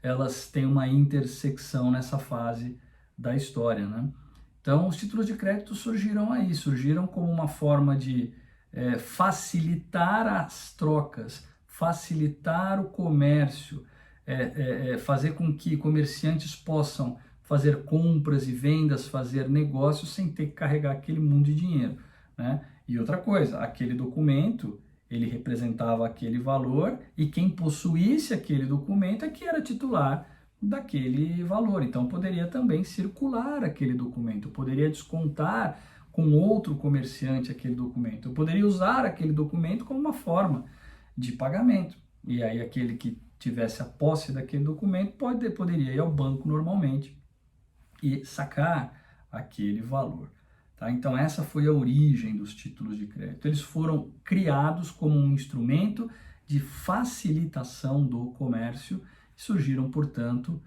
elas têm uma intersecção nessa fase da história, né? Então, os títulos de crédito surgiram aí, surgiram como uma forma de facilitar as trocas, facilitar o comércio, fazer com que comerciantes possam fazer compras e vendas, fazer negócios sem ter que carregar aquele mundo de dinheiro, né? E outra coisa, aquele documento, ele representava aquele valor e quem possuísse aquele documento é que era titular daquele valor. Então, poderia também circular aquele documento, poderia descontar com outro comerciante aquele documento, eu poderia usar aquele documento como uma forma de pagamento. E aí, aquele que tivesse a posse daquele documento poderia ir ao banco normalmente e sacar aquele valor. Tá? Então, essa foi a origem dos títulos de crédito. Eles foram criados como um instrumento de facilitação do comércio e surgiram, portanto,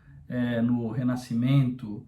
no Renascimento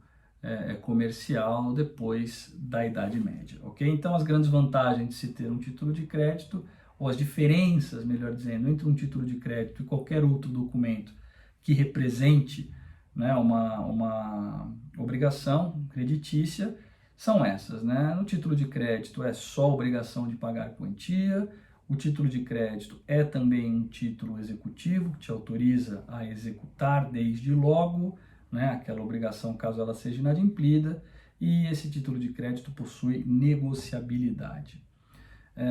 comercial depois da Idade Média. Ok? Então, as grandes vantagens de se ter um título de crédito, ou as diferenças, melhor dizendo, entre um título de crédito e qualquer outro documento que represente, né, uma obrigação creditícia, são essas, né? No título de crédito é só obrigação de pagar quantia, o título de crédito é também um título executivo que te autoriza a executar desde logo, né, aquela obrigação caso ela seja inadimplida, e esse título de crédito possui negociabilidade.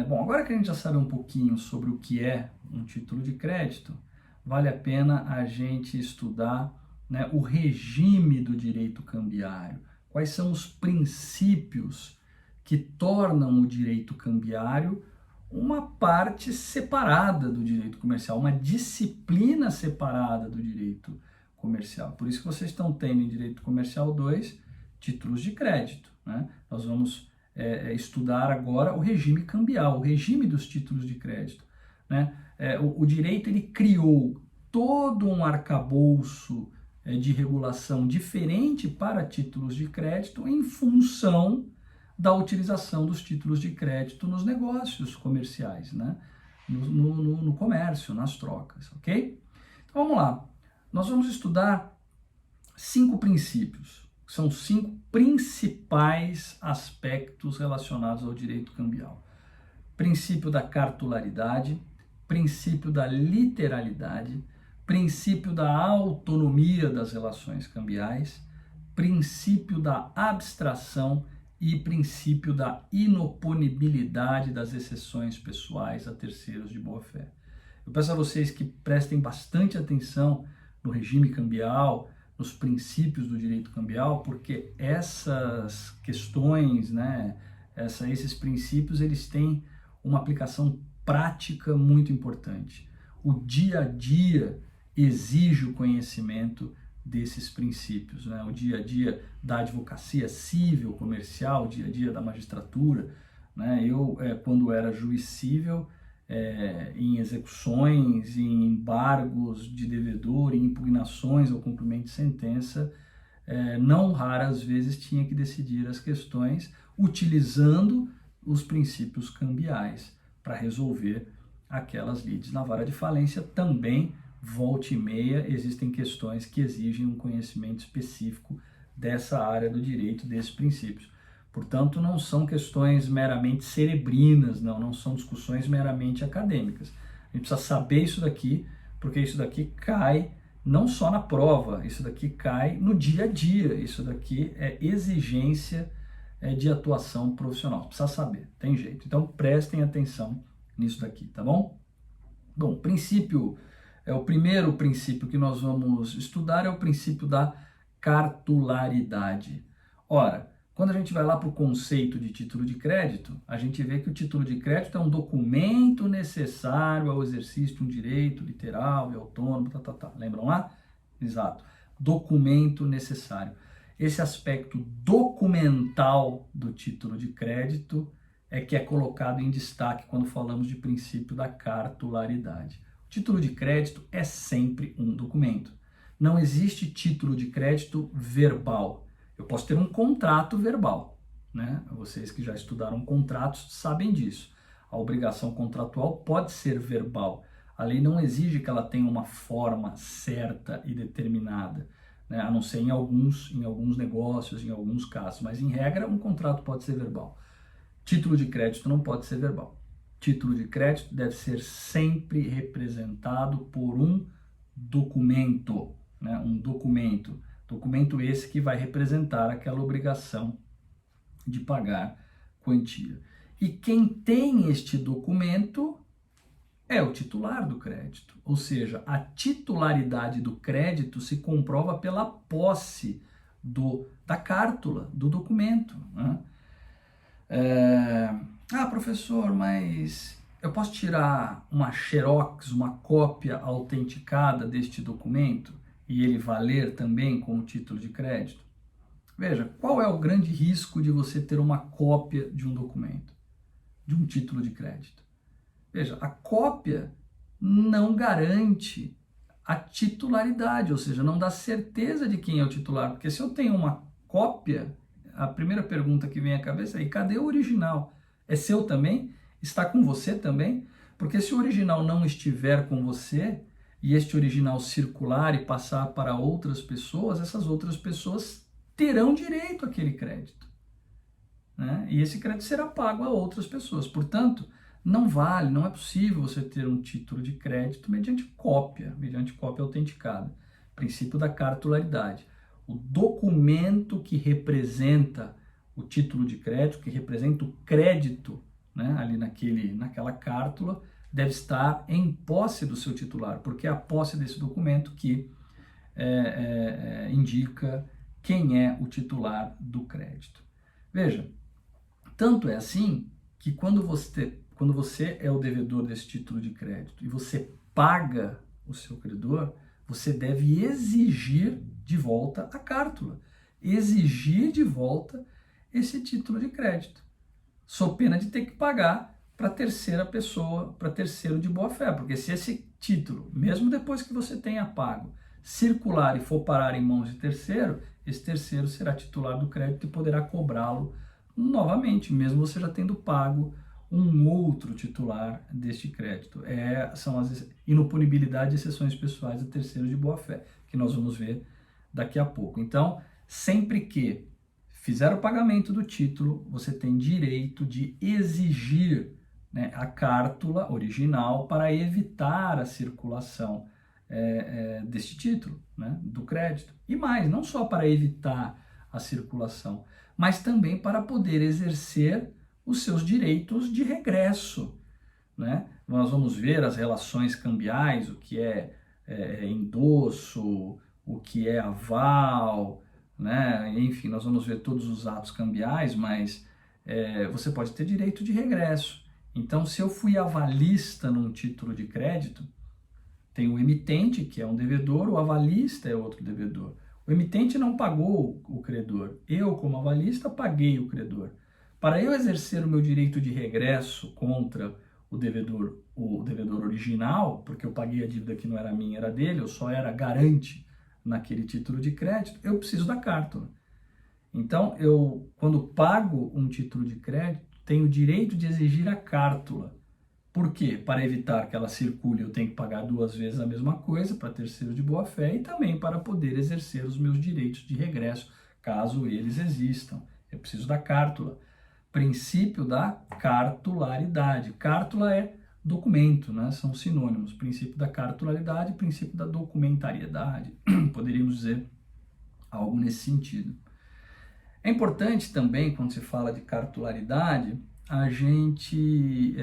Bom, agora que a gente já sabe um pouquinho sobre o que é um título de crédito, vale a pena a gente estudar, né, o regime do direito cambiário. Quais são os princípios que tornam o direito cambiário uma parte separada do direito comercial, uma disciplina separada do direito comercial. Por isso que vocês estão tendo em Direito Comercial 2 títulos de crédito, né? Nós vamos estudar agora o regime cambial, o regime dos títulos de crédito, né? O direito ele criou todo um arcabouço de regulação diferente para títulos de crédito em função da utilização dos títulos de crédito nos negócios comerciais, né? No comércio, nas trocas, ok? Então vamos lá, nós vamos estudar 5 princípios, que são 5 principais aspectos relacionados ao direito cambial. Princípio da cartularidade, princípio da literalidade, princípio da autonomia das relações cambiais, princípio da abstração e princípio da inoponibilidade das exceções pessoais a terceiros de boa-fé. Eu peço a vocês que prestem bastante atenção no regime cambial, nos princípios do direito cambial, porque essas questões, né, esses princípios, eles têm uma aplicação prática muito importante. O dia a dia exige o conhecimento desses princípios, né? O dia a dia da advocacia civil, comercial, o dia a dia da magistratura, né? Eu, quando era juiz civil, em execuções, em embargos de devedor, em impugnações ao cumprimento de sentença, não raras vezes tinha que decidir as questões utilizando os princípios cambiais para resolver aquelas lides. Na vara de falência também, volta e meia, existem questões que exigem um conhecimento específico dessa área do direito, desses princípios. Portanto, não são questões meramente cerebrinas, não são discussões meramente acadêmicas. A gente precisa saber isso daqui, porque isso daqui cai não só na prova, isso daqui cai no dia a dia, isso daqui é exigência de atuação profissional. Precisa saber, tem jeito. Então, prestem atenção nisso daqui, tá bom? Bom, o primeiro princípio que nós vamos estudar é o princípio da cartularidade. Ora, quando a gente vai lá para o conceito de título de crédito, a gente vê que o título de crédito é um documento necessário ao exercício de um direito literal e autônomo, Lembram lá? Exato. Documento necessário. Esse aspecto documental do título de crédito é que é colocado em destaque quando falamos de princípio da cartularidade. O título de crédito é sempre um documento. Não existe título de crédito verbal. Eu posso ter um contrato verbal, né? Vocês que já estudaram contratos sabem disso. A obrigação contratual pode ser verbal. A lei não exige que ela tenha uma forma certa e determinada, né? A não ser em alguns negócios, em alguns casos, mas em regra um contrato pode ser verbal. Título de crédito não pode ser verbal. Título de crédito deve ser sempre representado por um documento, né? Um documento. Documento esse que vai representar aquela obrigação de pagar quantia. E quem tem este documento é o titular do crédito. Ou seja, a titularidade do crédito se comprova pela posse da cártula, do documento, né? Professor, mas eu posso tirar uma xerox, uma cópia autenticada deste documento e ele valer também como título de crédito? Veja, qual é o grande risco de você ter uma cópia de um documento, de um título de crédito? Veja, a cópia não garante a titularidade, ou seja, não dá certeza de quem é o titular, porque se eu tenho uma cópia, a primeira pergunta que vem à cabeça é: e cadê o original? É seu também? Está com você também? Porque se o original não estiver com você e este original circular e passar para outras pessoas, essas outras pessoas terão direito àquele crédito, né? E esse crédito será pago a outras pessoas. Portanto, não é possível você ter um título de crédito mediante cópia autenticada. Princípio da cartularidade. O documento que representa o título de crédito, que representa o crédito, né, ali naquela cártula, deve estar em posse do seu titular, porque é a posse desse documento que indica quem é o titular do crédito. Veja, tanto é assim que quando você é o devedor desse título de crédito e você paga o seu credor, você deve exigir de volta a cártula, exigir de volta esse título de crédito, sob pena de ter que pagar para terceira pessoa, para terceiro de boa fé, porque se esse título, mesmo depois que você tenha pago, circular e for parar em mãos de terceiro, esse terceiro será titular do crédito e poderá cobrá-lo novamente, mesmo você já tendo pago um outro titular deste crédito. São as inopunibilidade e exceções pessoais do terceiro de boa-fé, que nós vamos ver daqui a pouco. Então, sempre que fizer o pagamento do título, você tem direito de exigir, né, a cártula original para evitar a circulação deste título, né, do crédito. E mais, não só para evitar a circulação, mas também para poder exercer os seus direitos de regresso, né? Nós vamos ver as relações cambiais, o que é endosso, o que é aval, né? Enfim, nós vamos ver todos os atos cambiais, mas você pode ter direito de regresso. Então, se eu fui avalista num título de crédito, tem o emitente, que é um devedor, o avalista é outro devedor. O emitente não pagou o credor. Eu, como avalista, paguei o credor. Para eu exercer o meu direito de regresso contra o devedor original, porque eu paguei a dívida que não era minha, era dele, eu só era garante naquele título de crédito, eu preciso da cártula. Então, quando pago um título de crédito, tenho o direito de exigir a cártula. Por quê? Para evitar que ela circule, eu tenho que pagar 2 vezes a mesma coisa para terceiro de boa fé e também para poder exercer os meus direitos de regresso, caso eles existam. Eu preciso da cártula. Princípio da cartularidade. Cártula é documento, né? São sinônimos. Princípio da cartularidade, princípio da documentariedade. Poderíamos dizer algo nesse sentido. É importante também, quando se fala de cartularidade, a gente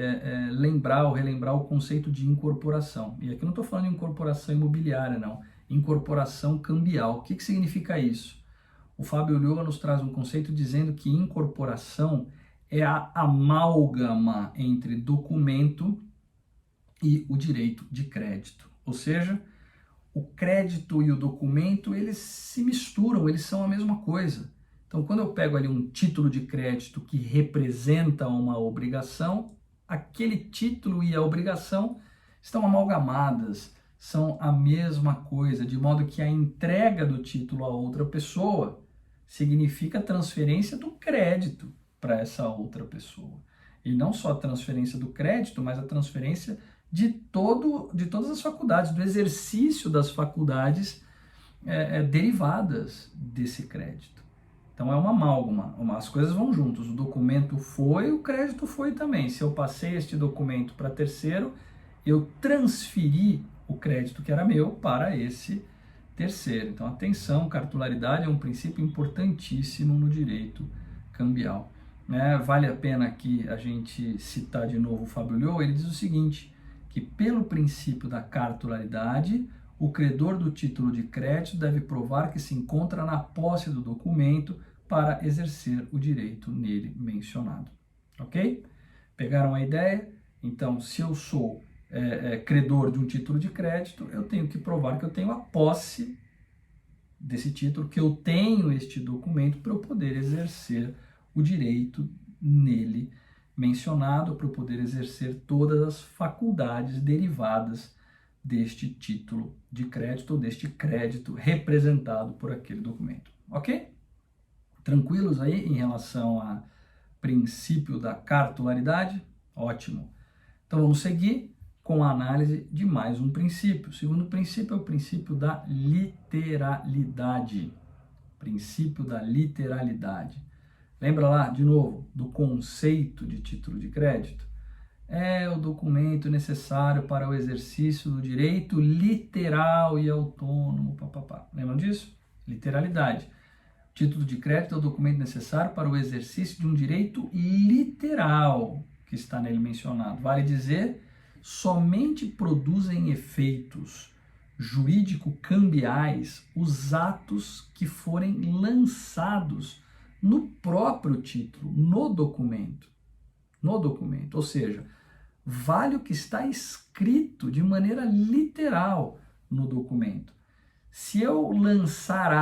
lembrar ou relembrar o conceito de incorporação. E aqui não estou falando de incorporação imobiliária, não. Incorporação cambial. O que significa isso? O Fábio Ulloa nos traz um conceito dizendo que incorporação é a amálgama entre documento e o direito de crédito. Ou seja, o crédito e o documento, eles se misturam, eles são a mesma coisa. Então, quando eu pego ali um título de crédito que representa uma obrigação, aquele título e a obrigação estão amalgamadas, são a mesma coisa, de modo que a entrega do título a outra pessoa significa transferência do crédito para essa outra pessoa. E não só a transferência do crédito, mas a transferência de todas as faculdades, do exercício das faculdades derivadas desse crédito. Então é uma amálgama, as coisas vão juntos, o documento foi, o crédito foi também. Se eu passei este documento para terceiro, eu transferi o crédito que era meu para esse terceiro. Então atenção, cartularidade é um princípio importantíssimo no direito cambial. Vale a pena aqui a gente citar de novo o Fábio Liou. Ele diz o seguinte, que pelo princípio da cartularidade, o credor do título de crédito deve provar que se encontra na posse do documento para exercer o direito nele mencionado. Ok? Pegaram a ideia? Então, se eu sou credor de um título de crédito, eu tenho que provar que eu tenho a posse desse título, que eu tenho este documento para eu poder exercer o direito nele mencionado, para eu poder exercer todas as faculdades derivadas deste título de crédito ou deste crédito representado por aquele documento. Ok? Tranquilos aí em relação ao princípio da cartularidade? Ótimo. Então vamos seguir com a análise de mais um princípio. O segundo princípio é o princípio da literalidade. Princípio da literalidade. Lembra lá, de novo, do conceito de título de crédito? É o documento necessário para o exercício do direito literal e autônomo. Lembram disso? Literalidade. Título de crédito é o documento necessário para o exercício de um direito literal que está nele mencionado. Vale dizer, somente produzem efeitos jurídico-cambiais os atos que forem lançados no próprio título, no documento. Ou seja, vale o que está escrito de maneira literal no documento. Se eu lançar